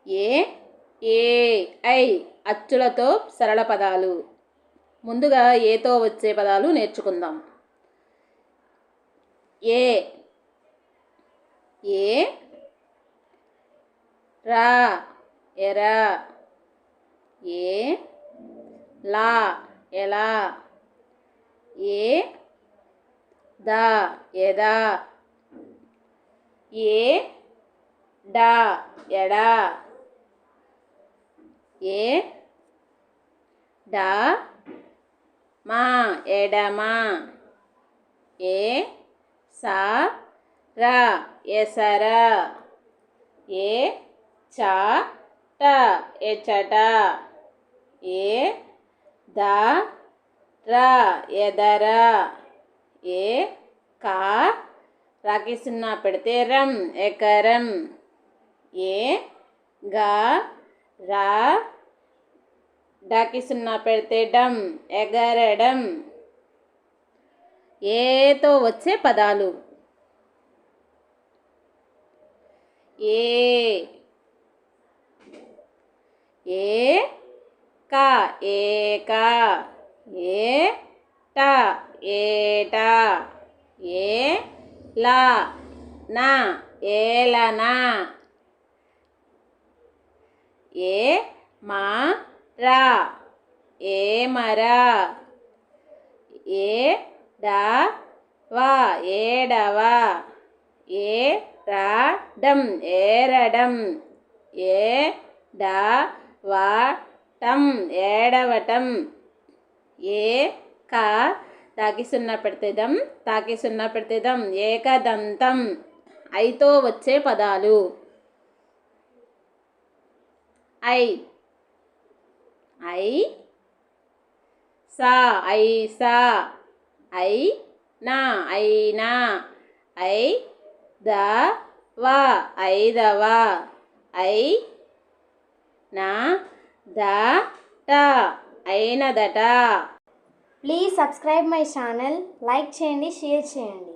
A A I అచ్చులతో సరళ పదాలు. ముందుగా ఏతో వచ్చే పదాలు నేర్చుకుందాం. ఏ ఏ రా ఎరా. ఏ లా ఎలా. ఏ దా ఎదా. ఏ డా ఎడా. ఏ డా మా ఎడమా. ఏ సా రా ఎసరా. ఏ చా ట ఎచట. ఏ దా రా ఎదరా. ఏ కా రాకి సున్నా పెడితే రం ఎకరం. ఏ గా రా డాకి సున్నా పెడితే డం ఎగరడం. ఏతో వచ్చే పదాలు. ఏ ఏ కా ఏకా. ఏ టా ఏటా. ఏ లా నా ఏలనా. ఏ మా రా ఏమరా. ఏ డా వా ఏడవా. ఏ రా డం ఏరడం. ఏ డా వా టం ఏడవటం. ఏ కా తాకి సున్నా పెడితే దం తాకి సున్నా పెడితే దం ఏకదంతం. ఐతో వచ్చే పదాలు. ఐ ఐ సా ఐసా. ఐ నా ఐనా. ఐ దా వా ఐదవా. ఐ నా దా టా అయినదట. Please subscribe my channel. Like చేయండి, షేర్ చేయండి.